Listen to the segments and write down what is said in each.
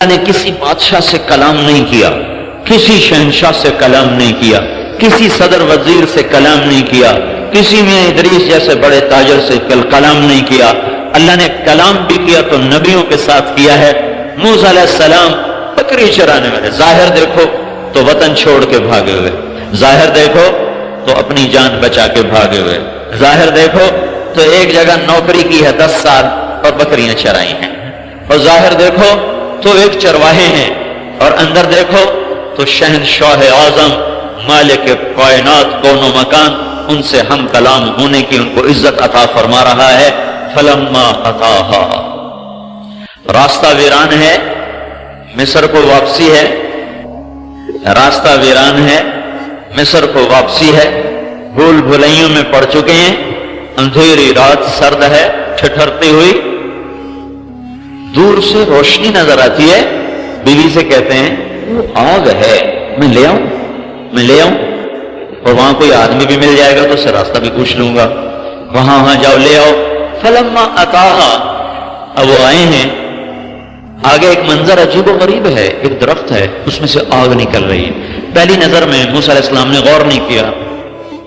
نے کسی بادشاہ سے کلام نہیں کیا، کسی شہنشاہ سے کلام نہیں کیا، کسی صدر وزیر سے کلام نہیں کیا، کسی میں ادریس جیسے بڑے تاجر سے کلام نہیں کیا۔ اللہ نے کلام بھی کیا تو نبیوں کے ساتھ کیا ہے۔ موسیٰ علیہ السلام بکری چرانے والے، ظاہر دیکھو تو وطن چھوڑ کے بھاگے ہوئے، ظاہر دیکھو تو اپنی جان بچا کے بھاگے ہوئے، ظاہر دیکھو تو ایک جگہ نوکری کی ہے 10 سال اور بکریاں چرائی ہیں، اور ظاہر دیکھو تو ایک چرواہے ہیں، اور اندر دیکھو تو شہنشاہ اعظم مالک کائنات کون و مکان ان سے ہم کلام ہونے کی ان کو عزت عطا فرما رہا ہے۔ فلما اتاہا، راستہ ویران ہے، مصر کو واپسی ہے، راستہ ویران ہے، مصر کو واپسی ہے، بھول بھلائیوں میں پڑ چکے ہیں، اندھیری رات سرد ہے ٹھٹھرتی ہوئی، دور سے روشنی نظر آتی ہے، بیوی سے کہتے ہیں وہ آگ ہے، میں لے آؤں، میں لے آؤں، اور وہاں کوئی آدمی بھی مل جائے گا تو اس سے راستہ بھی پوچھ لوں گا، وہاں جاؤ لے آؤ۔ فلما اتاہا، اب وہ آئے ہیں، آگے ایک منظر عجیب و غریب ہے، ایک درخت ہے اس میں سے آگ نکل رہی ہے۔ پہلی نظر میں موسیٰ علیہ السلام نے غور نہیں کیا،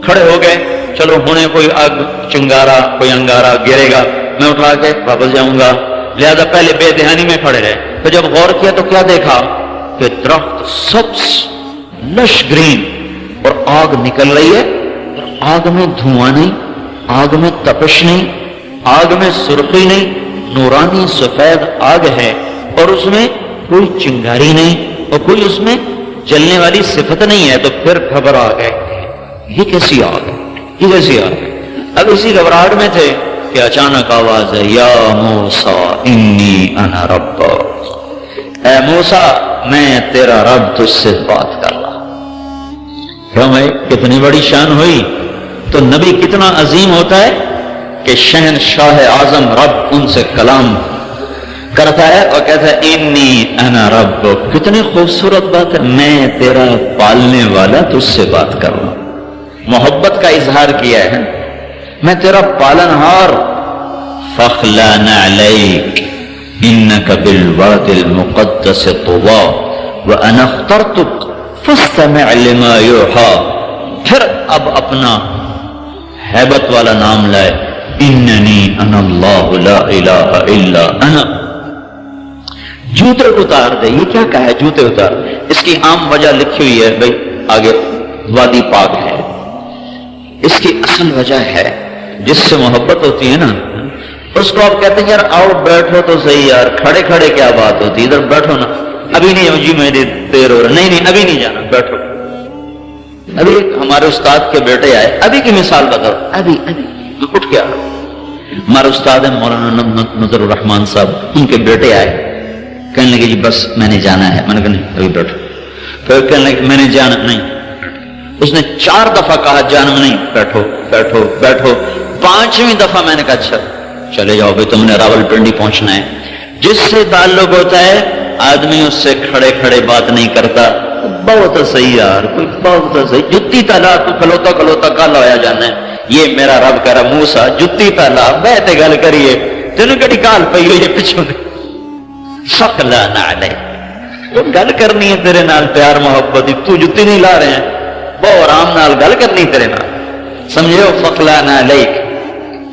کھڑے ہو گئے، چلو ہونے کوئی آگ چنگارا کوئی انگارا گرے گا، میں اٹھا کے واپس جاؤں گا، لہذا پہلے بے دہانی میں کھڑے رہے۔ تو جب غور کیا تو کیا دیکھا کہ درخت سبز لش گرین اور آگ نکل رہی ہے، آگ میں دھواں نہیں، آگ میں تپش نہیں، آگ میں سرخی نہیں، نورانی سفید آگ ہے، اور اس میں کوئی چنگاری نہیں اور کوئی اس میں جلنے والی صفت نہیں ہے۔ تو پھر گھبرا گئے، یہ کیسی آگ ہے، یہ کیسی آگ ہے؟ اب اسی گھبراہٹ میں تھے کہ اچانک آواز ہے، یا موسیٰ انی انا ربک، اے موسیٰ میں تیرا رب تجھ سے بات کر رہا۔ کیوں بھائی کتنی بڑی شان ہوئی؟ تو نبی کتنا عظیم ہوتا ہے کہ شہنشاہ اعظم رب ان سے کلام کرتا ہے اور کہتا ہے انی انا ربک۔ کتنی خوبصورت بات ہے، میں تیرا پالنے والا تجھ سے بات کر رہا ہوں، محبت کا اظہار کیا ہے، میں تیرا پالنہار۔ فَاخْلَعْ نَعْلَيْكَ إِنَّكَ بِالْوَادِ الْمُقَدَّسِ طُوًى وَأَنَا اخْتَرْتُكَ فَاسْتَمِعْ لِمَا يُوحَىٰ۔ پھر اب اپنا ہیبت والا نام لائے، اِنَّنِي أَنَا اللَّهُ لَا إِلَٰهَ إِلَّا أَنَا۔ جوتے اتار دے، یہ کیا کہا ہے جوتے اتار؟ اس کی عام وجہ لکھی ہوئی ہے بھائی، آگے وادی پاک ہے، اس کی اصل وجہ ہے جس سے محبت ہوتی ہے نا، اس کو آپ کہتے ہیں یار آؤ بیٹھو تو صحیح یار، کھڑے کھڑے کیا بات ہوتی، ادھر بیٹھو نا، ابھی نہیں جی میری دیر ہو رہا، نہیں ابھی نہیں جانا، بیٹھو۔ ابھی ہمارے استاد کے بیٹے آئے، ابھی کی مثال بتاؤ، ابھی اٹھ کے آؤ۔ ہمارے استاد ہیں مولانا نظر الرحمان صاحب، ان کے بیٹے آئے، کہنے لگے جی بس میں نے جانا ہے، میں نے کہا نہیں ابھی بیٹھو۔ پھر کہنے لگے میں نے جانا نہیں، اس نے 4 دفعہ کہا جانا نہیں، بیٹھو بیٹھو بیٹھو، 5ویں دفعہ میں نے کہا اچھا چلے جاؤ بھائی، تم نے راول پنڈی پہنچنا ہے۔ جس سے تعلق ہوتا ہے آدمی اس سے کھڑے کھڑے بات نہیں کرتا، بہت صحیح یار، کوئی بہت صحیح، جتی پہلا تو کھلوتا کھلوتا کالا ہویا جانا ہے، یہ میرا رب کہہ رہا موسیٰ جتی پہلا بہتے گل کریے، تینوں کٹی کال پئی ہوئی ہے پچھوں دے۔ فَاخْلَعْ نَعْلَيْكَ، وہ گل کرنی ہے تیرے نال پیار محبت دی، تو جتی نہیں لا رہے ہیں، بہت آرام نال گل کرنی تیرے نال، سمجھے ہو؟ فَاخْلَعْ نَعْلَيْكَ،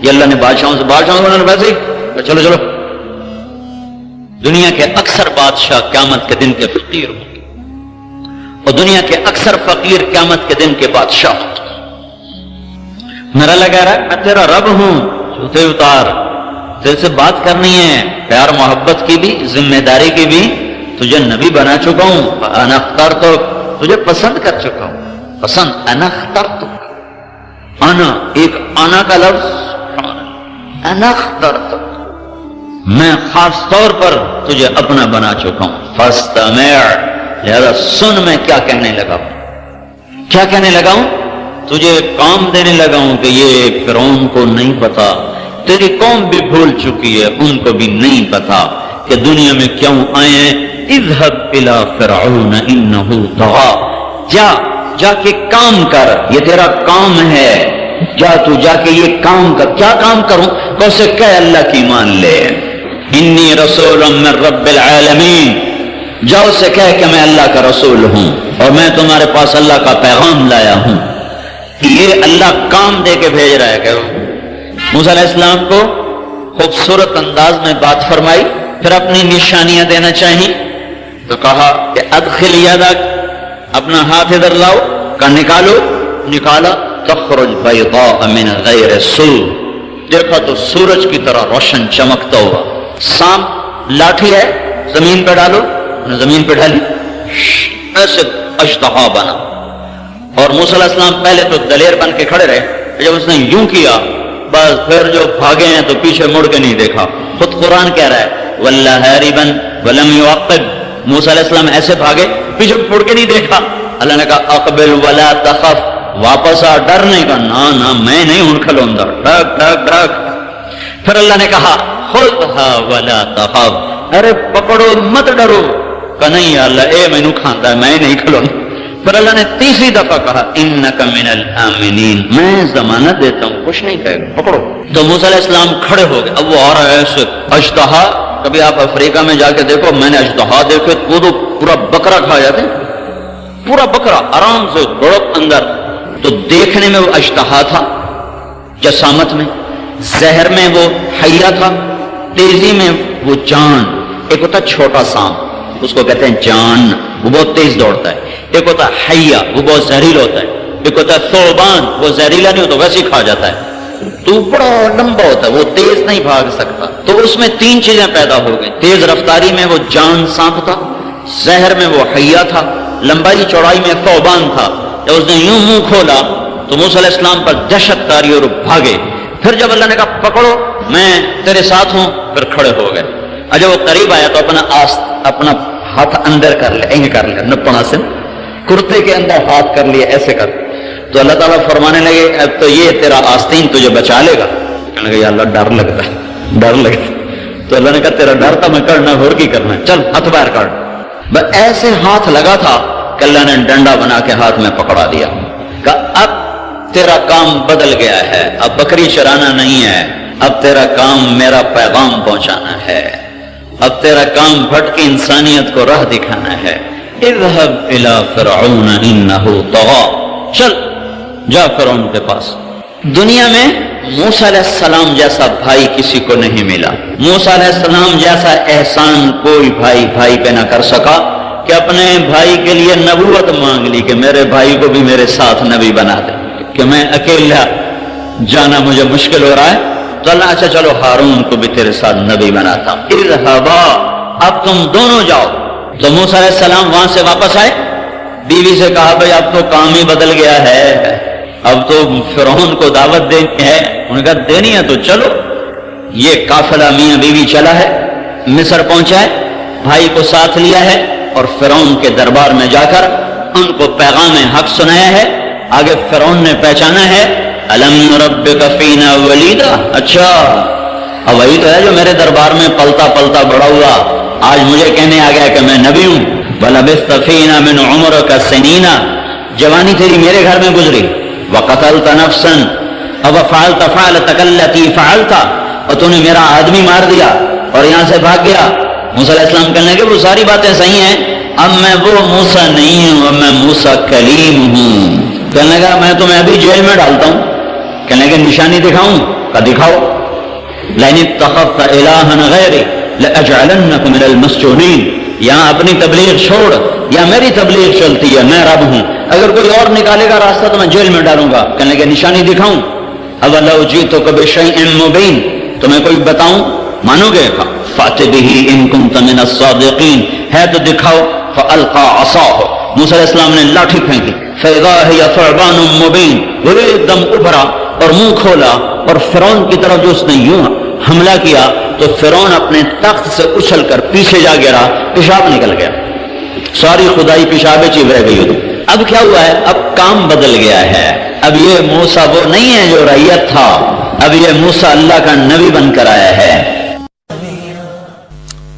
یہ اللہ نے بادشاہوں سے انہوں نے ویسے ہی چلو چلو۔ دنیا کے اکثر بادشاہ قیامت کے دن کے فقیر ہوں گے، اور دنیا کے اکثر فقیر قیامت کے دن کے بادشاہ ہوں گے۔ میرا لگا رہا میں تیرا رب ہوں، جوتے اتار، تیرے سے بات کرنی ہے، پیار محبت کی بھی ذمہ داری کی بھی، تجھے نبی بنا چکا ہوں، انا اخترتک، تجھے پسند کر چکا ہوں، پسند، انا اخترتک، انا ایک انا کا لفظ، انا اخترتک، میں خاص طور پر تجھے اپنا بنا چکا ہوں، فاستمع، لہذا سن میں کیا کہنے لگا ہوں، کیا کہنے لگا ہوں، تجھے کام دینے لگا ہوں کہ یہ فرعون کو نہیں پتا، تیری قوم بھی بھول چکی ہے، ان کو بھی نہیں پتا کہ دنیا میں کیوں آئے ہیں۔ اذهب الى فرعون انه طغى، جا کے کام کر، یہ تیرا کام ہے، جا کے یہ کام کر۔ کیا کام کروں؟ تو اسے کہہ اللہ کی مان لے، انی رسول من رب العالمین، جاؤ اس سے کہہ کہ میں اللہ کا رسول ہوں اور میں تمہارے پاس اللہ کا پیغام لایا ہوں. یہ اللہ کام دے کے بھیج رہا ہے. کہ موسیٰ علیہ السلام کو خوبصورت انداز میں بات فرمائی, پھر اپنی نشانیاں دینا چاہیے تو کہا کہ ادخل یدک, اپنا ہاتھ ادھر لاؤ, کا نکالو. نکالا, تخرج بیضاء من غیر سوء, دیکھا تو سورج کی طرح روشن چمکتا ہوا. سانپ لاٹھی ہے, زمین پہ ڈالو, زمین پہ ڈالی, ایسے اژدہا بنا. اور موسیٰ علیہ السلام پہلے تو دلیر بن کے کھڑے رہے, جب اس نے یوں کیا بس پھر جو بھاگے ہیں تو پیچھے مڑ کے نہیں دیکھا. خود قرآن کہہ رہا ہے وَلَّا هَارِبًا وَلَمْ يُعَقِّبْ, موسیٰ علیہ السلام ایسے بھاگے پیچھے مڑ کے نہیں دیکھا. اللہ نے کہا اقبل ولا تخف, واپس آ, ڈر نہیں. کہا نا میں نہیں ہوں کھلوندا, ڈھک ڈھک ڈھک. پھر اللہ نے کہا خذها ولا تخف, ارے پکڑو مت ڈرو. کہ نہیں یا اللہ اے مینوں کھاندا ہے, میں نہیں کھلوندا. پھر اللہ نے تیسری دفعہ کہا انک من الامنین, میں ضمانت دیتا ہوں کچھ نہیں کہے گا, پکڑو. تو موسیٰ علیہ السلام کھڑے ہو گئے. اب وہ آ رہا ہے ایسے اژدہا. کبھی آپ افریقہ میں جا کے دیکھو, میں نے اژدہا دیکھے وہ تو پورا بکرا کھا جاتے ہیں, پورا بکرا آرام سے بڑک اندر. تو دیکھنے میں وہ اژدہا تھا, جسامت میں, زہر میں وہ حیہ تھا, تیزی میں وہ جان. ایک ہوتا چھوٹا سانپ, اس کو کہتے ہیں جان, وہ بہت تیز دوڑتا ہے. ایک ہوتا ہے حیہ, وہ بہت زہریلا ہوتا ہے. ایک ہوتا ہے ثعبان, وہ زہریلا نہیں ہوتا, ویسے ہی کھا جاتا ہے. تو بڑا لمبا ہوتا ہے, وہ تیز نہیں بھاگ سکتا. تو اس میں تین چیزیں پیدا ہو گئی. تیز رفتاری میں وہ جان سانپ تھا, زہر میں وہ حیہ تھا, لمبائی چوڑائی میں ثعبان تھا. جب اس نے یوں منہ کھولا تو موسیٰ علیہ السلام پر دہشت کاری اور بھاگے. پھر جب اللہ نے کہا پکڑو میں تیرے ساتھ ہوں, پھر کھڑے ہو گئے. جب وہ قریب آیا تو اپنا ہاتھ اندر کر لیا, اینگ کر لیا, نپنا سے کرتے کے اندر ہاتھ کر لیا, ایسے کر. تو اللہ تعالیٰ فرمانے لگے اب تو یہ تیرا آستین تجھے بچا لے گا. کہنے لگے یا اللہ ڈر لگتا ہے, ڈر لگتا. تو اللہ نے کہا تیرا ڈر تھا میں کرنا, اور کی کرنا, چل ہاتھ باہر کر. بس ایسے ہاتھ لگا تھا کہ اللہ نے ڈنڈا بنا کے ہاتھ میں پکڑا دیا. کہا اب تیرا کام بدل گیا ہے, اب بکری چرانا نہیں ہے, اب تیرا کام میرا پیغام پہنچانا ہے, اب تیرا کام بھٹکی انسانیت کو راہ دکھانا ہے. اذهب الى فرعون انه طغى, چل جا فرعون کے پاس. دنیا میں موسیٰ علیہ السلام جیسا بھائی کسی کو نہیں ملا. موسیٰ علیہ السلام جیسا احسان کوئی بھائی بھائی پہ نہ کر سکا کہ اپنے بھائی کے لیے نبوت مانگ لی کہ میرے بھائی کو بھی میرے ساتھ نبی بنا دے, کہ میں اکیلا جانا مجھے مشکل ہو رہا ہے. تو اللہ اچھا چلو ہارون کو بھی تیرے ساتھ نبی بناتا ہوں. اذهبا, اب تم دونوں جاؤ. تو موسیٰ علیہ السلام وہاں سے واپس آئے, بیوی سے کہا بھائی اب تو کام ہی بدل گیا ہے, اب تو فرعون کو دعوت دینی ہے. انہوں نے کہا دینی ہے تو چلو. یہ قافلہ میاں بیوی چلا ہے, مصر پہنچا ہے, بھائی کو ساتھ لیا ہے اور فرعون کے دربار میں جا کر ان کو پیغام حق سنایا ہے. آگے فرعون نے پہچانا ہے الم نربک فینا ولیدا, اچھا اب وہی تو ہے جو میرے دربار میں پلتا پلتا بڑا ہوا, آج مجھے کہنے آ گیا کہ میں نبی ہوں. وَلَبِثْتَ فِينَا مِنْ عُمُرِكَ سِنِينَ, جوانی تیری میرے گھر میں گزری. وَقَتَلْتَ نَفْسًا وَفَعَلْتَ فَعْلَتَكَ الَّتِي فَعَلْتَ, اور تو نے میرا آدمی مار دیا اور یہاں سے بھاگ گیا. موسیٰ علیہ السلام کہنے لگے وہ ساری باتیں صحیح ہیں, اب میں وہ موسیٰ نہیں ہوں, اب میں موسیٰ کلیم ہوں. کہنے لگا میں تمہیں ابھی جیل میں ڈالتا ہوں. کہنے لگے نشانی دکھاؤں؟ کہ دکھاؤ. لَئِنِ اتَّخَذْتَ إِلَٰهًا غَيْرِي لَأَجْعَلَنَّكَ مِنَ الْمَسْجُونِينَ, یہاں اپنی تبلیغ چھوڑ یا میری تبلیغ چلتی ہے, میں رب ہوں, اگر کوئی اور نکالے گا راستہ تو میں جیل میں ڈالوں گا. کہنے لگے نشانی دکھاؤں؟ اَوَلَوْ جِئْتُكَ بِشَيْءٍ مُبِينٍ, تمہیں کوئی بتاؤں مانو گے؟ فَأْتِ بِهِ إِن كُنتَ مِنَ الصَّادِقِينَ, ہے تو دکھاؤ. فَأَلْقَىٰ عَصَاهُ, موسیٰ علیہ السلام نے لاٹھی پھینکی. فَإِذَا هِيَ ثُعْبَانٌ مُبِينٌ, وہ ایک دم ابھرا اور منہ کھولا اور فرعون کی طرف جو اس نے یوں حملہ کیا تو فرعون اپنے تخت سے اچھل کر پیچھے جا گرا, پیشاب نکل گیا, ساری خدائی پیشاب چیب رہ گئی. اب کیا ہوا ہے؟ اب کام بدل گیا ہے. اب یہ موسیٰ وہ نہیں ہے جو رعیت تھا, اب یہ موسیٰ اللہ کا نبی بن کر آیا ہے.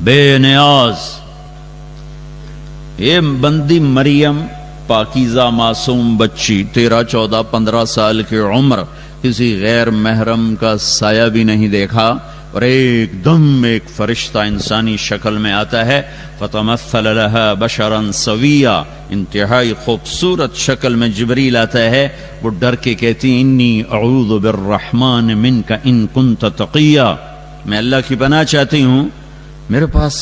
بے نیاز یہ بندی مریم پاکیزہ معصوم بچی 13, 14, 15 سال کی عمر, کسی غیر محرم کا سایہ بھی نہیں دیکھا, اور ایک دم ایک فرشتہ انسانی شکل میں آتا ہے. فتمثل لها بشرا سویا، انتہائی خوبصورت شکل میں جبریل آتا ہے. وہ ڈر کے کہتی انی اعوذ بالرحمن منک ان کنت تقیا، میں اللہ کی پناہ چاہتی ہوں، میرے پاس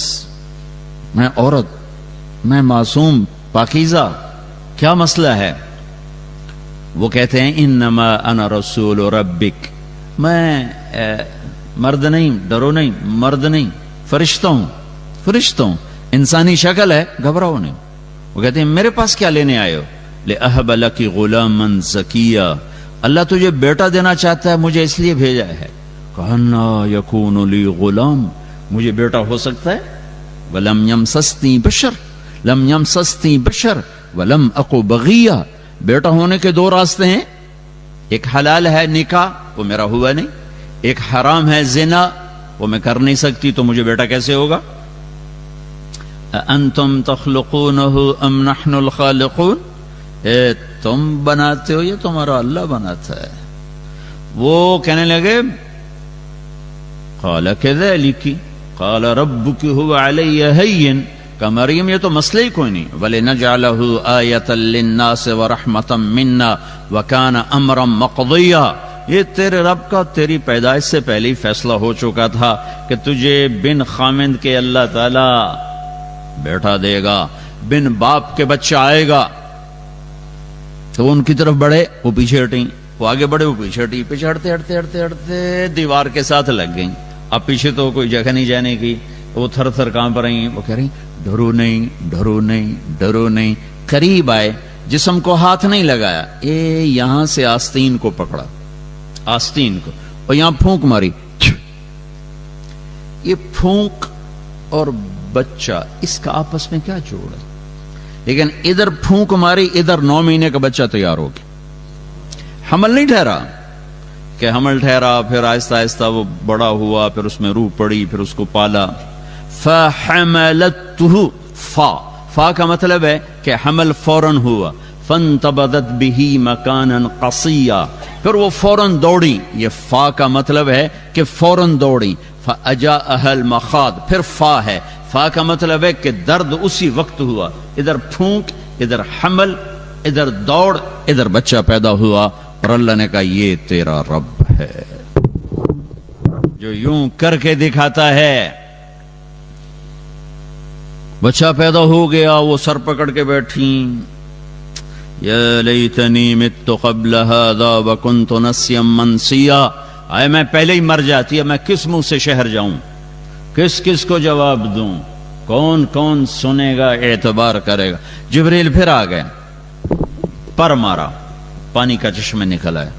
میں عورت، میں معصوم پاکیزہ، کیا مسئلہ ہے؟ وہ کہتے ہیں انما انا رسول ربک، میں مرد نہیں، ڈرو نہیں، مرد نہیں، فرشتہ ہوں، انسانی شکل ہے، گھبراؤ نہیں. وہ کہتے ہیں میرے پاس کیا لینے آئے ہو؟ لأہب لک غلاما زکیا، اللہ تجھے بیٹا دینا چاہتا ہے، مجھے اس لیے بھیجا ہے. کہنا یکون لی غلام، مجھے بیٹا ہو سکتا ہے؟ ولم یمسسنی بشر ولم اکو بغیہ، بیٹا ہونے کے دو راستے ہیں، ایک حلال ہے نکاح، وہ میرا ہوا نہیں، ایک حرام ہے زنا، وہ میں کر نہیں سکتی، تو مجھے بیٹا کیسے ہوگا؟ انتم تخلقونہ ام نحن الخالقون، تم بناتے ہو یا تمہارا اللہ بناتا ہے؟ وہ کہنے لگے قال کذالک قال ربک هو علی ہین، کہ مریم یہ تو مسئلہ ہی کوئی نہیں. وَلِنَجْعَلَهُ آیَةً لِلنَّاسِ وَرَحْمَةً مِنَّا وَكَانَ أَمْرًا مَقْضِيًّا، یہ تیرے رب کا تیری پیدائش سے پہلے ہی فیصلہ ہو چکا تھا کہ تجھے بن خامند کے اللہ تعالی بیٹا دے گا، بن باپ کے بچہ آئے گا. تو وہ ان کی طرف بڑھے، وہ پیچھے ہٹیں، وہ آگے بڑھے، وہ پیچھے ہٹی، پیچھے ہٹتے دیوار کے ساتھ لگ گئیں. اب پیچھے تو کوئی جگہ نہیں جانے کی، وہ تھر تھر کانپ رہی ہیں. وہ کہہ رہی ڈرو نہیں. قریب آئے، جسم کو ہاتھ نہیں لگایا، یہاں سے آستین کو پکڑا، آستین کو، اور یہاں پھونک ماری. یہ پھونک اور بچہ، اس کا آپس میں کیا جوڑ ہے؟ لیکن ادھر پھونک ماری، ادھر 9 مہینے کا بچہ تیار ہو گیا. حمل نہیں ٹھہرا، کہ حمل ٹھہرا، پھر آہستہ آہستہ وہ بڑا ہوا، پھر اس میں روح پڑی، پھر اس کو پالا. فحملته، فا کا مطلب ہے کہ حمل فوراً ہوا. فانتبذت به مکانا قصیا، پھر وہ فوراً دوڑی. یہ فا کا مطلب ہے کہ فوراً دوڑی. فاجاءها المخاض، پھر فا ہے، فا کا مطلب ہے کہ درد اسی وقت ہوا. ادھر پھونک، ادھر حمل، ادھر دوڑ، ادھر بچہ پیدا ہوا. اور اللہ نے کہا یہ تیرا رب ہے جو یوں کر کے دکھاتا ہے. بچہ پیدا ہو گیا، وہ سر پکڑ کے بیٹھی. یا لیتنی مت قبل هذا وکنت نسیا منسیا، آئے میں پہلے ہی مر جاتی ہے، میں کس منہ سے شہر جاؤں، کس کو جواب دوں، کون سنے گا، اعتبار کرے گا. جبریل پھر آ گئے، پر مارا، پانی کا چشمہ نکلا ہے.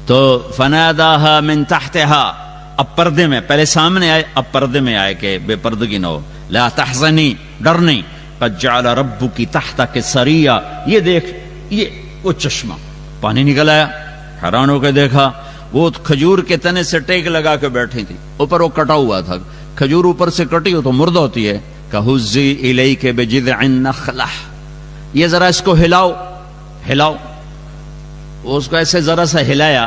تو فناداها من تحتها، اب پردے میں، پہلے سامنے آئے، اب پردے میں آئے کہ بے پردگی نہ ہو. لا تحزنی، ڈر نہیں. قد جعل ربک تحتک سریا، یہ دیکھ، یہ وہ چشمہ، پانی نکل آیا. حیران ہو کے دیکھا، وہ کھجور کے تنے سے ٹیک لگا کے بیٹھی تھی، اوپر وہ کٹا ہوا تھا. کھجور اوپر سے کٹی ہو تو مردہ ہوتی ہے. کہزی الیک بجذع النخلہ، یہ ذرا اس کو ہلاؤ. وہ اس کو ایسے ذرا سا ہلایا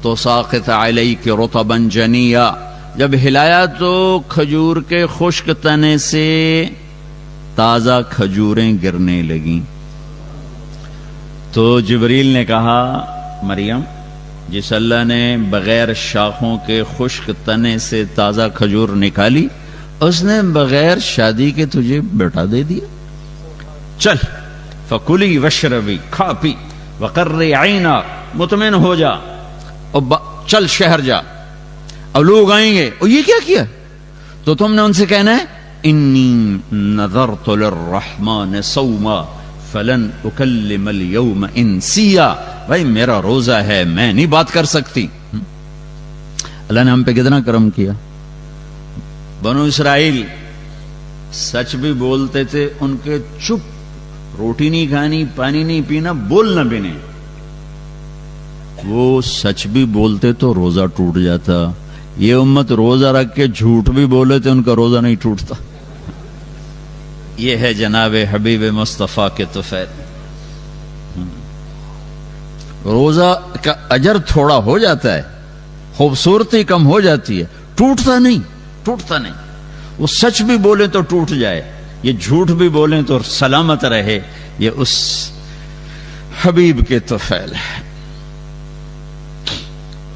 تو ساقط علیک رطبا جنیا، جب ہلایا تو کھجور کے خشک تنے سے تازہ کھجوریں گرنے لگیں. تو جبریل نے کہا مریم، جس اللہ نے بغیر شاخوں کے خشک تنے سے تازہ کھجور نکالی، اس نے بغیر شادی کے تجھے بیٹا دے دیا. چل فکلی وشربی، کھا پی، وقرری عینا، مطمئن ہو جا، اور چل شہر جا. اب لوگ آئیں گے، اور یہ کیا کیا؟ تو تم نے ان سے کہنا ہے انی نذرت للرحمن صوما فلن اکلم اليوم انسیا، بھائی میرا روزہ ہے، میں نہیں بات کر سکتی. اللہ نے ہم پہ کتنا کرم کیا. بنو اسرائیل سچ بھی بولتے تھے، ان کے چپ، روٹی نہیں کھانی، پانی نہیں پینا، بولنا بھی نہیں. وہ سچ بھی بولتے تو روزہ ٹوٹ جاتا. یہ امت روزہ رکھ کے جھوٹ بھی بولے تو ان کا روزہ نہیں ٹوٹتا. یہ ہے جناب حبیب مصطفیٰ کے طفیل. روزہ کا اجر تھوڑا ہو جاتا ہے، خوبصورتی کم ہو جاتی ہے، ٹوٹتا نہیں. وہ سچ بھی بولیں تو ٹوٹ جائے، یہ جھوٹ بھی بولیں تو سلامت رہے. یہ اس حبیب کے طفیل ہے.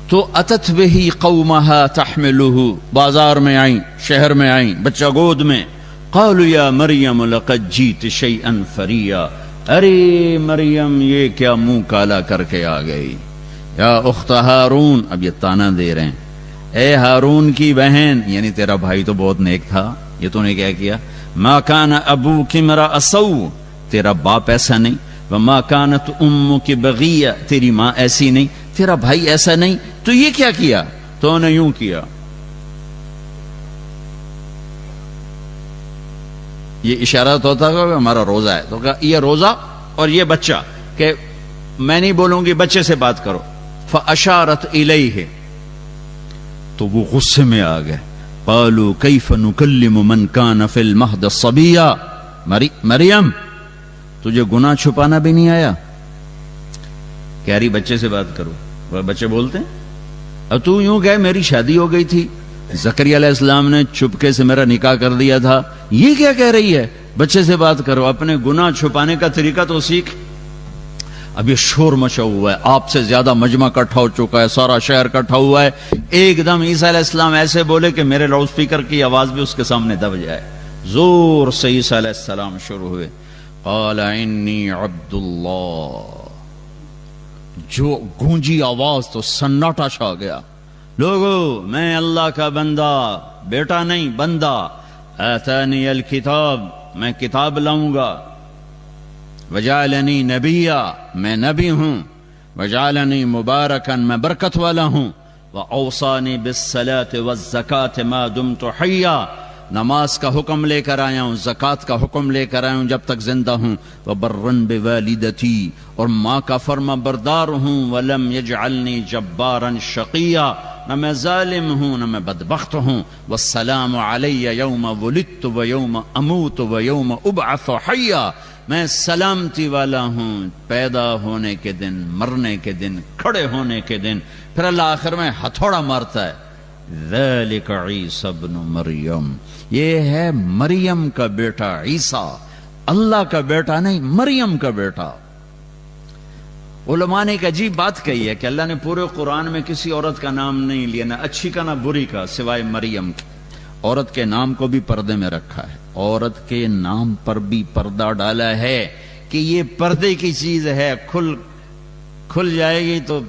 تو اتت بہی قومہا تحملہ، بازار میں آئیں، شہر میں آئیں، بچہ گود میں. قالوا یا مریم لقد جیت شیئا فریا، ارے مریم یہ کیا منہ کالا کر کے آ گئی. یا اخت ہارون، اب یہ تانا دے رہے ہیں، اے ہارون کی بہن، یعنی تیرا بھائی تو بہت نیک تھا، یہ تو نے کیا کیا. ما کان ابوک امرأ سوء، تیرا باپ ایسا نہیں. وما کانت امک بغیہ، تیری ماں ایسی نہیں، تیرا بھائی ایسا نہیں، تو یہ کیا کیا؟ تو نے یوں کیا. یہ اشارہ تو ہوتا ہے کہ ہمارا روزہ ہے، تو کہا یہ روزہ اور یہ بچہ، کہ میں نہیں بولوں گی، بچے سے بات کرو. فاشارت الیہ، تو وہ غصے میں آ گئے. قالوا کیف نکلم من کان فی المہد صبیا، مریم تجھے گناہ چھپانا بھی نہیں آیا؟ کہہ رہی بچے سے بات کرو. وہ بچے بولتے ہیں اب تو یوں کہ میری شادی ہو گئی تھی، زکریا علیہ السلام نے چپکے سے میرا نکاح کر دیا تھا، یہ کیا کہہ رہی ہے؟ بچے سے بات کرو، اپنے گناہ چھپانے کا طریقہ تو سیکھ. اب یہ شور مچا ہوا ہے، آپ سے زیادہ مجمع اکٹھا ہو چکا ہے، سارا شہر اکٹھا ہوا ہے. ایک دم عیسیٰ علیہ السلام ایسے بولے کہ میرے لاؤڈ سپیکر کی آواز بھی اس کے سامنے دب جائے. زور سے عیسیٰ علیہ السلام شروع ہوئے. قال انی عبد اللہ، جو گونجی آواز تو سناٹا چھا گیا. لوگو میں اللہ کا بندہ، بیٹا نہیں بندہ. آتانی الکتاب، میں کتاب لاؤں گا. وجعلنی نبیا، میں نبی ہوں. وجعلنی مبارکن، میں برکت والا ہوں. واوصانی بالصلاة والزکاة ما دمت حیا، نماز کا حکم لے کر آیا ہوں، زکوٰۃ کا حکم لے کر آیا ہوں جب تک زندہ ہوں. وبرن بوالدتی، اور ماں کا فرما بردار ہوں. ولم یجعلنی جبارا شقیا، نہ میں ظالم ہوں نہ میں بدبخت ہوں. والسلام علی یوم ولدت و یوم اموت و یوم ابعث حیا، میں سلامتی والا ہوں پیدا ہونے کے دن، مرنے کے دن، کھڑے ہونے کے دن. پھر اللہ آخر میں ہتھوڑا مارتا ہے. ذالک عیسی ابن مریم، یہ ہے مریم کا بیٹا عیسیٰ، اللہ کا بیٹا نہیں، مریم کا بیٹا. علماء نے ایک عجیب بات کہی ہے کہ اللہ نے پورے قرآن میں کسی عورت کا نام نہیں لیا، نہ اچھی کا نہ بری کا، سوائے مریم کے. عورت کے نام کو بھی پردے میں رکھا ہے، عورت کے نام پر بھی پردہ ڈالا ہے کہ یہ پردے کی چیز ہے، کھل جائے گی تو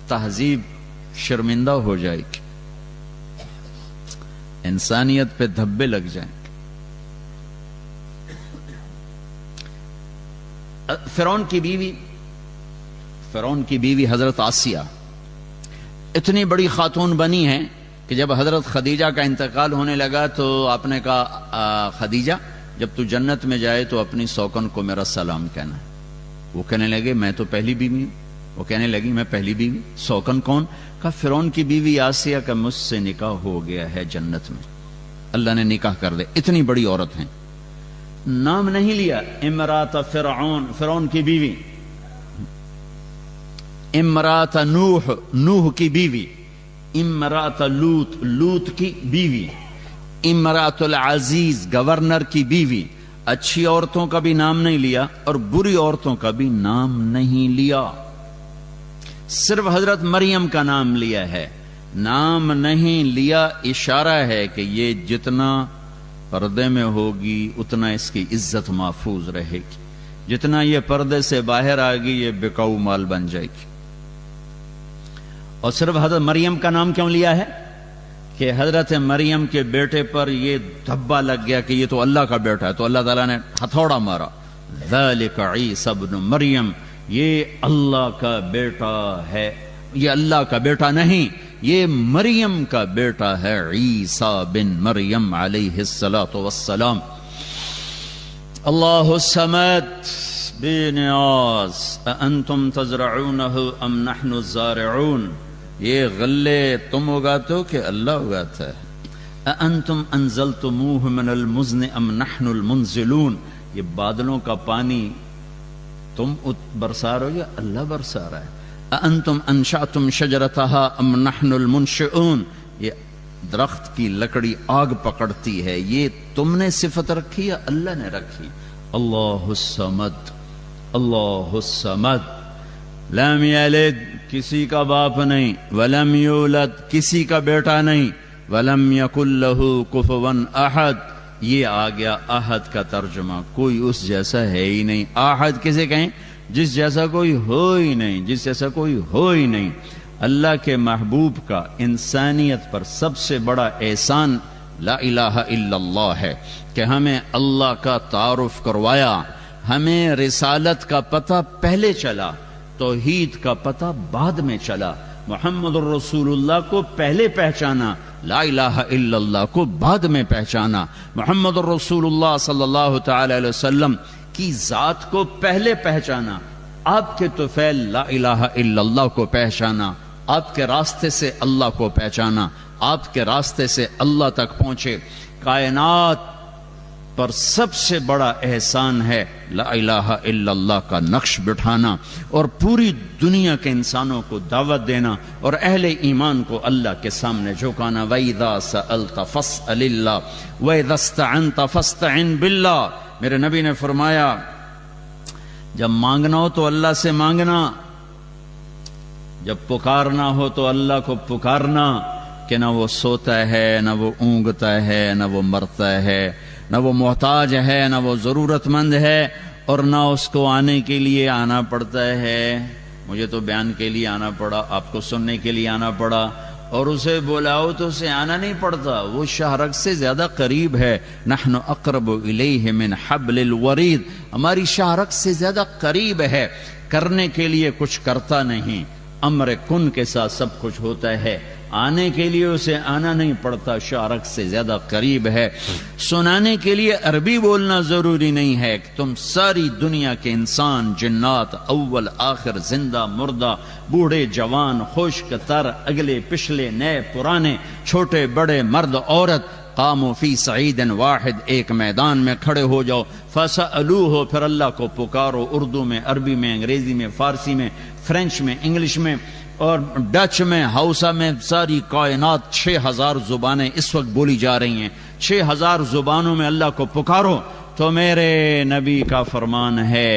تہذیب شرمندہ ہو جائے گی، انسانیت پہ دھبے لگ جائیں گے. فرعون کی بیوی حضرت آسیہ اتنی بڑی خاتون بنی ہے کہ جب حضرت خدیجہ کا انتقال ہونے لگا تو آپ نے کہا خدیجہ جب تو جنت میں جائے تو اپنی سوکن کو میرا سلام کہنا. وہ کہنے لگے میں تو پہلی بیوی ہوں. وہ کہنے لگی میں پہلی بیوی، سوکن کون؟ کہا فرعون کی بیوی آسیہ کا مجھ سے نکاح ہو گیا ہے جنت میں، اللہ نے نکاح کر دے. اتنی بڑی عورت ہیں، نام نہیں لیا. امرات فرعون، فرعون کی بیوی. امرات نوح، نوح کی بیوی. امرات لوط، لوط کی بیوی. امرات العزیز، گورنر کی بیوی. اچھی عورتوں کا بھی نام نہیں لیا اور بری عورتوں کا بھی نام نہیں لیا، صرف حضرت مریم کا نام لیا ہے. نام نہیں لیا اشارہ ہے کہ یہ جتنا پردے میں ہوگی اتنا اس کی عزت محفوظ رہے گی، جتنا یہ پردے سے باہر آ گئی یہ بکاؤ مال بن جائے گی. اور صرف حضرت مریم کا نام کیوں لیا ہے کہ حضرت مریم کے بیٹے پر یہ دھبا لگ گیا کہ یہ تو اللہ کا بیٹا ہے، تو اللہ تعالیٰ نے ہتھوڑا مارا. ذالک عیسی ابن مریم، یہ اللہ کا بیٹا ہے، یہ اللہ کا بیٹا نہیں، یہ مریم کا بیٹا ہے، عیسیٰ بن مریم علیہ الصلاۃ والسلام. اللہ الصمد بے نیاز، اانتم تزرعونہ ام نحن الزارعون، یہ غلے تم اگاتے ہو کہ اللہ اگاتا ہے. اانتم انزلتموہ من المزن ام نحن المنزلون، یہ بادلوں کا پانی تم برسا رہے ہو یا اللہ برسا رہا ہے. انتم انشأتم شجرتها ام نحن المنشئون، یہ درخت کی لکڑی آگ پکڑتی ہے، یہ تم نے صفت رکھی یا اللہ نے رکھی؟ اللہ الصمد، اللہ الصمد، لم یلد کسی کا باپ نہیں، ولم یولد کسی کا بیٹا نہیں، ولم یکن لہ کفوا احد، یہ آ گیا احد کا ترجمہ، کوئی اس جیسا ہے ہی نہیں۔ احد کسے کہیں؟ جس جیسا کوئی ہو ہی نہیں، جس جیسا کوئی ہو ہی نہیں۔ اللہ کے محبوب کا انسانیت پر سب سے بڑا احسان لا الہ الا اللہ ہے کہ ہمیں اللہ کا تعارف کروایا، ہمیں رسالت کا پتہ پہلے چلا، توحید کا پتہ بعد میں چلا، محمد الرسول اللہ کو پہلے پہچانا، لا الہ الا اللہ کو بعد میں پہچانا، محمد الرسول اللہ صلی اللہ تعالی علیہ وسلم کی ذات کو پہلے پہچانا، آپ کے طفیل لا الہ الا اللہ کو پہچانا، آپ کے راستے سے اللہ کو پہچانا، آپ کے راستے سے اللہ تک پہنچے۔ کائنات پر سب سے بڑا احسان ہے لا الہ الا اللہ کا نقش بٹھانا اور پوری دنیا کے انسانوں کو دعوت دینا اور اہل ایمان کو اللہ کے سامنے جھکانا۔ وَإِذَا سَأَلْتَ فَاسْأَلِ اللَّهَ وَإِذَا اسْتَعَنْتَ فَاسْتَعِنْ بِاللَّهِ، میرے نبی نے فرمایا جب مانگنا ہو تو اللہ سے مانگنا، جب پکارنا ہو تو اللہ کو پکارنا، کہ نہ وہ سوتا ہے، نہ وہ اونگتا ہے، نہ وہ مرتا ہے، نہ وہ محتاج ہے، نہ وہ ضرورت مند ہے، اور نہ اس کو آنے کے لیے آنا پڑتا ہے۔ مجھے تو بیان کے لیے آنا پڑا، آپ کو سننے کے لیے آنا پڑا، اور اسے بلاؤ تو اسے آنا نہیں پڑتا، وہ شاہرگ سے زیادہ قریب ہے۔ نحن اقرب الیہ من حبل الورید، ہماری شاہرگ سے زیادہ قریب ہے، کرنے کے لیے کچھ کرتا نہیں، امر کن کے ساتھ سب کچھ ہوتا ہے، آنے کے لیے اسے آنا نہیں پڑتا، شاہرگ سے زیادہ قریب ہے۔ سنانے کے لیے عربی بولنا ضروری نہیں ہے کہ تم ساری دنیا کے انسان، جنات، اول آخر، زندہ مردہ، بوڑھے جوان، خشک تر، اگلے پچھلے، نئے پرانے، چھوٹے بڑے، مرد عورت، قاموا فی صعید واحد، ایک میدان میں کھڑے ہو جاؤ، فسألوہ، پھر اللہ کو پکارو، اردو میں، عربی میں، انگریزی میں، فارسی میں، فرینچ میں، انگلش میں اور ڈچ میں، ہاؤسا میں، ساری کائنات 6000 زبانیں اس وقت بولی جا رہی ہیں، 6000 زبانوں میں اللہ کو پکارو۔ تو میرے نبی کا فرمان ہے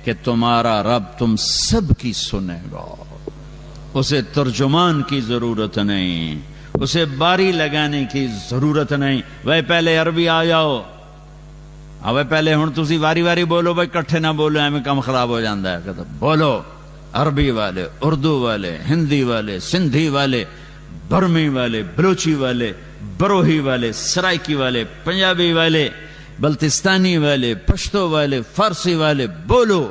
کہ تمہارا رب تم سب کی سنے گا، اسے ترجمان کی ضرورت نہیں، اسے باری لگانے کی ضرورت نہیں۔ وہ پہلے عربی آ جاؤ، اب پہلے ہوں تسی واری واری بولو، بھائی کٹھے نہ بولو، ہمیں کم خراب ہو جاتا ہے، کہتا بولو، عربی والے، اردو والے، ہندی والے، سندھی والے، برمی والے، بلوچی والے، بروہی والے، سرائکی والے، پنجابی والے، بلتستانی والے، پشتو والے، فارسی والے، بولو،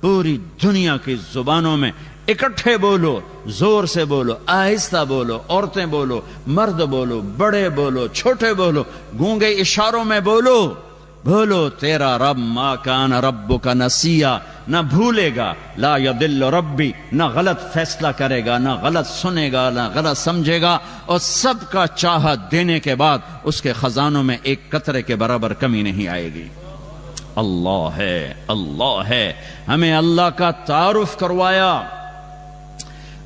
پوری دنیا کی زبانوں میں اکٹھے بولو، زور سے بولو، آہستہ بولو، عورتیں بولو، مرد بولو، بڑے بولو، چھوٹے بولو، گونگے اشاروں میں بولو، بولو تیرا رب ما کان ربک نسیا، نہ بھولے گا، لا یضل ربی، نہ غلط فیصلہ کرے گا، نہ غلط سنے گا، نہ غلط سمجھے گا، اور سب کا چاہت دینے کے بعد اس کے خزانوں میں ایک قطرے کے برابر کمی نہیں آئے گی۔ اللہ ہے، اللہ ہے، ہمیں اللہ کا تعارف کروایا۔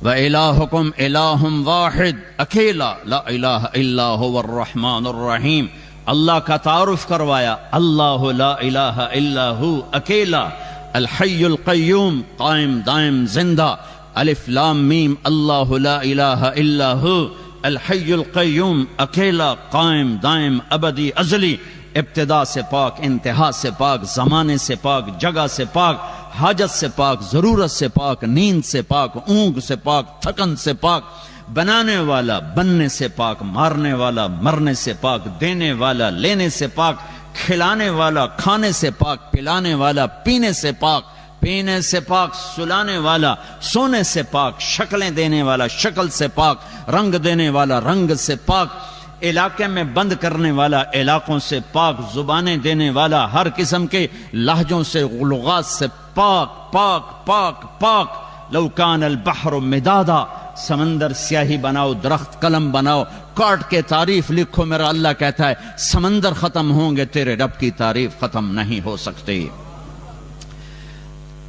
وَإِلَٰهُكُمْ إِلَٰهٌ وَاحِدٌ، اکیلا، لا الہ الا هو الرحمن الرحیم، اللہ کا تعارف کروایا، اللہ لا الہ الا ہو، اکیلا، الحی القیوم، قائم دائم زندہ، الف لام میم، اللہ لا الہ الا ہو، الحی القیوم، اکیلا، قائم دائم ابدی ازلی، ابتدا سے پاک، انتہا سے پاک، زمانے سے پاک، جگہ سے پاک، حاجت سے پاک، ضرورت سے پاک، نیند سے پاک، اونگ سے پاک، تھکن سے پاک، بنانے والا، بننے سے پاک، مارنے والا، مرنے سے پاک، دینے والا، لینے سے پاک، کھلانے والا، کھانے سے پاک، پلانے والا، پینے سے پاک، پینے سے پاک، سلانے والا، سونے سے پاک، شکلیں دینے والا، شکل سے پاک، رنگ دینے والا، رنگ سے پاک، علاقے میں بند کرنے والا، علاقوں سے پاک، زبانیں دینے والا، ہر قسم کے لہجوں سے، لغات سے پاک پاک پاک پاک۔ لو کان البحر مدادا، سمندر سیاہی بناؤ، درخت قلم بناؤ، کاٹ کے تعریف لکھو، میرا اللہ کہتا ہے سمندر ختم ہوں گے، تیرے رب کی تعریف ختم نہیں ہو سکتی۔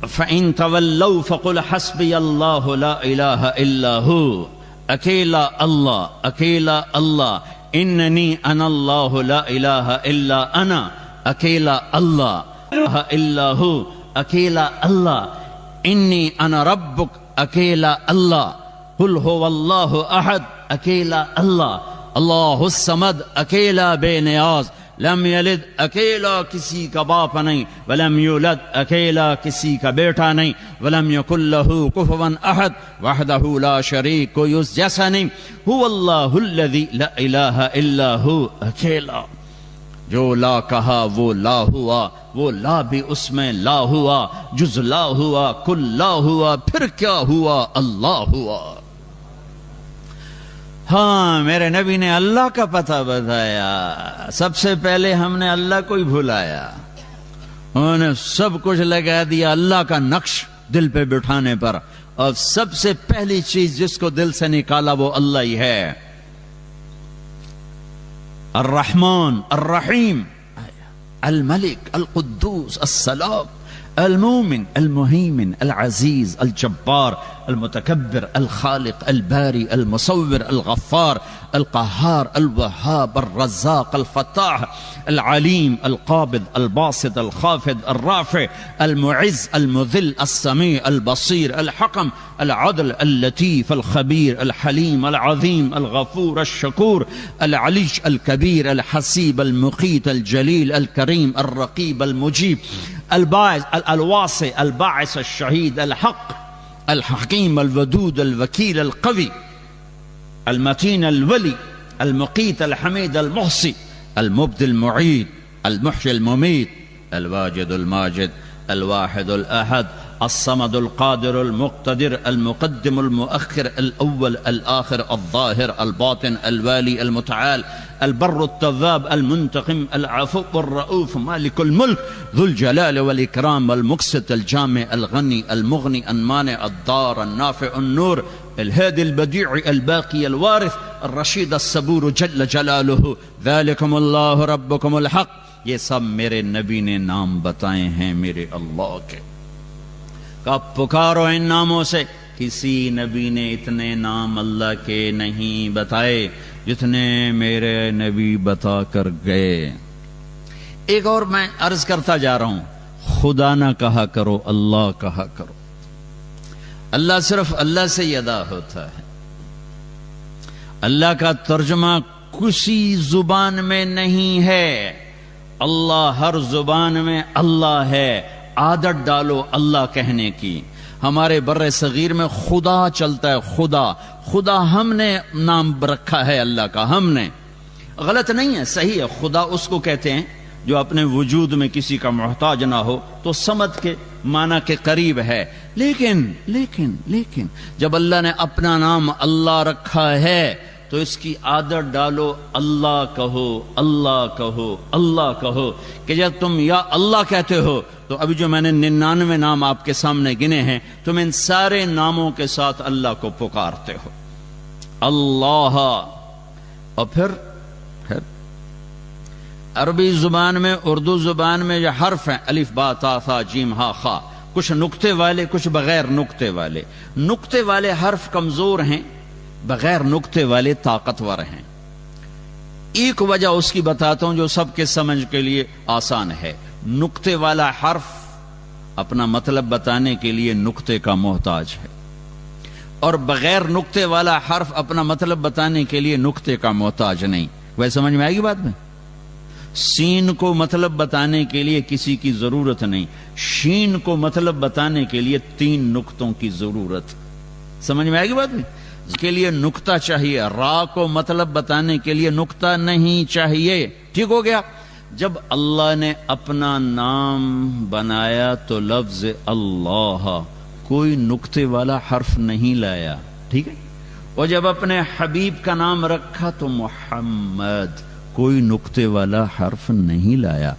فَإِن تَوَلَّوْا فَقُلْ حَسْبِيَ اللَّهُ لَا إِلَهَ إِلَّا هُوَ اکیلا اللہ اننی انا اللہ لا الہ الا انا اکیلا اللہ الا ہو اکیلا اللہ انی انا ربک اکیلا اللہ قل هو اللہ احد اکیلا اللہ اللہ الصمد اکیلا بے نیاز لم یلد اکیلا کسی کا باپ نہیں ولم یولد اکیلا کسی کا بیٹا نہیں ولم یکن لہ کفوا احد وحدہ لا شریک کوئی اس جیسا نہیں هو اللہ الذی لا الہ الا ہو اکیلا جو لا کہا وہ لا ہوا وہ لا بھی اس میں لا ہوا جز لا ہوا کل لا ہوا پھر کیا ہوا اللہ ہوا ہاں میرے نبی نے اللہ کا پتہ بتایا سب سے پہلے ہم نے اللہ کو ہی بھلایا انہوں نے سب کچھ لگا دیا اللہ کا نقش دل پہ بٹھانے پر اور سب سے پہلی چیز جس کو دل سے نکالا وہ اللہ ہی ہے الرحمن الرحیم الملک القدوس السلام المومن المهيمن العزيز الجبار المتكبر الخالق الباري المصور الغفار القهار الوهاب الرزاق الفتاح العليم القابض الباسط الخافض الرافع المعز المذل السميع البصير الحكم العدل اللطيف الخبير الحليم العظيم الغفور الشكور العلي الكبير الحسيب المقيت الجليل الكريم الرقيب المجيب الباعث الواسع الباعث الشهيد الحق الحكيم الودود الوكيل القوي المتين الولي المقيت الحميد المحصي المبدي المعيد المحيي المميت الواجد الماجد الواحد الأحد الصمد القادر المقتدر المقدم المؤخر الأول الآخر الظاهر الباطن الوالي المتعال البر التواب المنتقم العفو الرؤوف مالك الملك ذو الجلال والإكرام المقسط الجامع الغني المغني المانع الضار النافع النور الهادي البديع الباقي الوارث الرشيد الصبور جل جلاله ذلكم الله ربكم الحق یہ سب میرے نبی نے نام بتائے ہیں میرے اللہ کے کب پکارو ان ناموں سے کسی نبی نے اتنے نام اللہ کے نہیں بتائے جتنے میرے نبی بتا کر گئے ایک اور میں عرض کرتا جا رہا ہوں خدا نہ کہا کرو اللہ کہا کرو اللہ صرف اللہ سے ہی ادا ہوتا ہے اللہ کا ترجمہ کسی زبان میں نہیں ہے اللہ ہر زبان میں اللہ ہے عادت ڈالو اللہ کہنے کی ہمارے بر صغیر میں خدا چلتا ہے خدا ہم نے نام رکھا ہے اللہ کا ہم نے غلط نہیں ہے صحیح ہے خدا اس کو کہتے ہیں جو اپنے وجود میں کسی کا محتاج نہ ہو تو سمجھ کے معنی کے قریب ہے لیکن جب اللہ نے اپنا نام اللہ رکھا ہے تو اس کی عادت ڈالو اللہ کہو اللہ کہو اللہ کہو کہ جب تم یا اللہ کہتے ہو تو ابھی جو میں نے 99 نام آپ کے سامنے گنے ہیں تم ان سارے ناموں کے ساتھ اللہ کو پکارتے ہو اللہ اور پھر عربی زبان میں اردو زبان میں جو حرف ہیں الف با تا ثا جیم ہا خا کچھ نقطے والے کچھ بغیر نقطے والے حرف کمزور ہیں بغیر نقطے والے طاقتور ہیں ایک وجہ اس کی بتاتا ہوں جو سب کے سمجھ کے لیے آسان ہے نقطے والا حرف اپنا مطلب بتانے کے لیے نقطے کا محتاج ہے اور بغیر نقطے والا حرف اپنا مطلب بتانے کے لیے نقطے کا محتاج نہیں وہ سمجھ میں آئے گی بات میں سین کو مطلب بتانے کے لیے کسی کی ضرورت نہیں شین کو مطلب بتانے کے لیے 3 نقطوں کی ضرورت سمجھ میں آئے گی بات میں اس کے لیے نقطہ چاہیے را کو مطلب بتانے کے لیے نقطہ نہیں چاہیے ٹھیک ہو گیا جب اللہ نے اپنا نام بنایا تو لفظ اللہ کوئی نقطے والا حرف نہیں لایا ٹھیک ہے اور جب اپنے حبیب کا نام رکھا تو محمد کوئی نقطے والا حرف نہیں لایا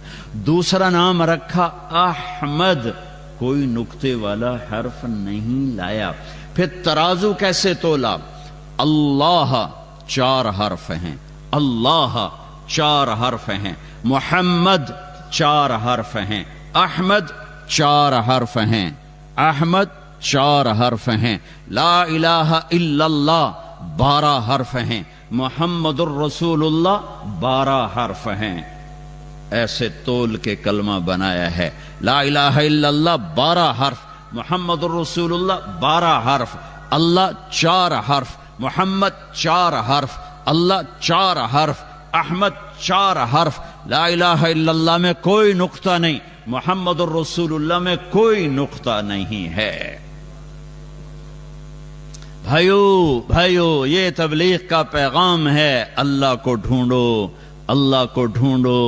دوسرا نام رکھا احمد کوئی نقطے والا حرف نہیں لایا پھر ترازو کیسے تولا اللہ 4 حرف ہیں اللہ 4 حرف ہیں محمد 4 حرف ہیں احمد 4 حرف ہیں احمد 4 حرف ہیں، لا الہ الا اللہ 12 حرف ہیں، محمد الرسول اللہ 12 حرف ہیں. ایسے تول کے کلمہ بنایا ہے. لا الہ الا اللہ 12 حرف، محمد الرسول اللہ 12 حرف، اللہ 4 حرف، محمد 4 حرف، اللہ 4 حرف، احمد 4 حرف. لا الہ الا اللہ میں کوئی نقطہ نہیں، محمد الرسول اللہ میں کوئی نقطہ نہیں ہے. بھائیو یہ تبلیغ کا پیغام ہے. اللہ کو ڈھونڈو، اللہ کو ڈھونڈو،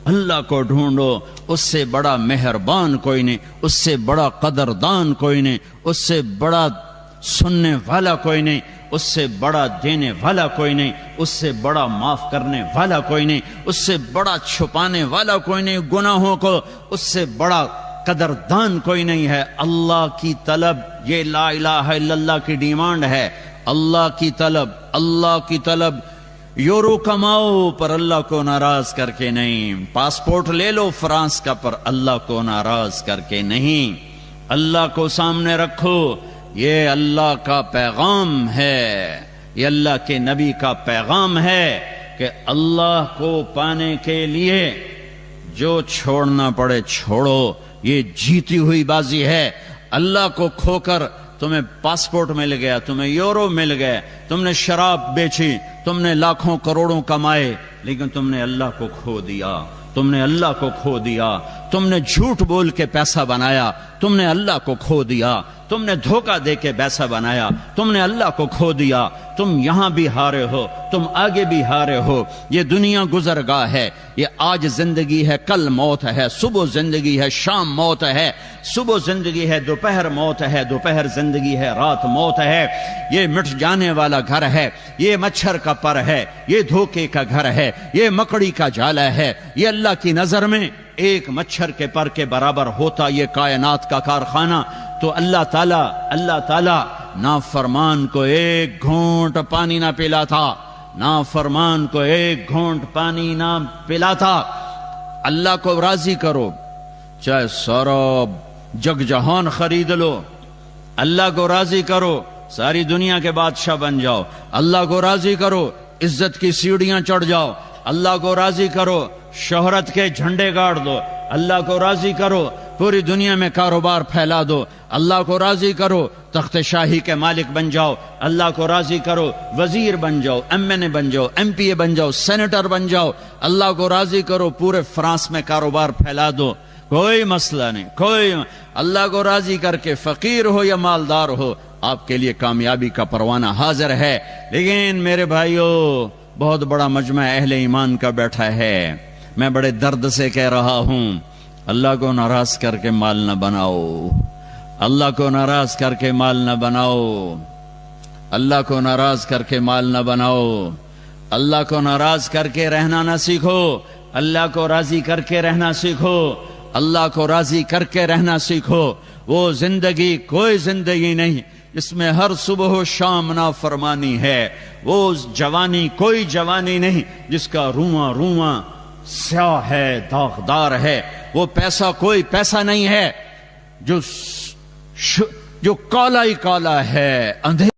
اللہ کو ڈھونڈو. اس سے بڑا مہربان کوئی نہیں، اس سے بڑا قدردان کوئی نہیں، اس سے بڑا سننے والا کوئی نہیں، اس سے بڑا دینے والا کوئی نہیں، اس سے بڑا معاف کرنے والا کوئی نہیں، اس سے بڑا چھپانے والا کوئی نہیں گناہوں کو، اس سے بڑا قدردان کوئی نہیں ہے. اللہ کی طلب، یہ لا الہ الا اللہ کی ڈیمانڈ ہے. اللہ کی طلب، اللہ کی طلب. یورو کماؤ پر اللہ کو ناراض کر کے نہیں. پاسپورٹ لے لو فرانس کا پر اللہ کو ناراض کر کے نہیں. اللہ کو سامنے رکھو. یہ اللہ کا پیغام ہے، یہ اللہ کے نبی کا پیغام ہے کہ اللہ کو پانے کے لیے جو چھوڑنا پڑے چھوڑو. یہ جیتی ہوئی بازی ہے. اللہ کو کھو کر تمہیں پاسپورٹ مل گیا، تمہیں یورو مل گئے، تم نے شراب بیچی، تم نے لاکھوں کروڑوں کمائے، لیکن تم نے اللہ کو کھو دیا. تم نے اللہ کو کھو دیا. تم نے جھوٹ بول کے پیسہ بنایا، تم نے اللہ کو کھو دیا. تم نے دھوکہ دے کے پیسہ بنایا، تم نے اللہ کو کھو دیا. تم یہاں بھی ہارے ہو، تم آگے بھی ہارے ہو. یہ دنیا گزرگاہ ہے. یہ آج زندگی ہے، کل موت ہے. صبح زندگی ہے، شام موت ہے. صبح زندگی ہے، دوپہر موت ہے. دوپہر زندگی ہے، رات موت ہے. یہ مٹ جانے والا گھر ہے. یہ مچھر کا پر ہے. یہ دھوکے کا گھر ہے. یہ مکڑی کا جالا ہے. یہ اللہ کی نظر میں ایک مچھر کے پر کے برابر ہوتا یہ کائنات کا کارخانہ. تو اللہ تعالیٰ نافرمان کو ایک گھونٹ پانی نہ پلاتا. نافرمان کو ایک گھونٹ پانی نہ پلاتا. اللہ کو راضی کرو، چاہے سارا جگ جہان خرید لو. اللہ کو راضی کرو، ساری دنیا کے بادشاہ بن جاؤ. اللہ کو راضی کرو، عزت کی سیڑھیاں چڑھ جاؤ. اللہ کو راضی کرو، شہرت کے جھنڈے گاڑ دو. اللہ کو راضی کرو، پوری دنیا میں کاروبار پھیلا دو. اللہ کو راضی کرو، تخت شاہی کے مالک بن جاؤ. اللہ کو راضی کرو، وزیر بن جاؤ، MNA بن جاؤ، MP بن جاؤ، سینیٹر بن جاؤ. اللہ کو راضی کرو، پورے فرانس میں کاروبار پھیلا دو. کوئی مسئلہ نہیں. کوئی اللہ کو راضی کر کے فقیر ہو یا مالدار ہو، آپ کے لیے کامیابی کا پروانہ حاضر ہے. لیکن میرے بھائیو، بہت بڑا مجمع اہل ایمان کا بیٹھا ہے. میں بڑے درد سے کہہ رہا ہوں، اللہ کو ناراض کر کے مال نہ بناؤ. اللہ کو ناراض کر کے مال نہ بناؤ. اللہ کو ناراض کر کے مال نہ بناؤ. اللہ کو ناراض کر کے رہنا نہ سیکھو. اللہ کو راضی کر کے رہنا سیکھو. اللہ کو راضی کر کے رہنا سیکھو. وہ زندگی کوئی زندگی نہیں جس میں ہر صبح و شام نافرمانی ہے. وہ جوانی کوئی جوانی نہیں جس کا رواں رواں سیاہ ہے، داغدار ہے. وہ پیسہ کوئی پیسہ نہیں ہے جو کالا ہی کالا ہے، اندھیرا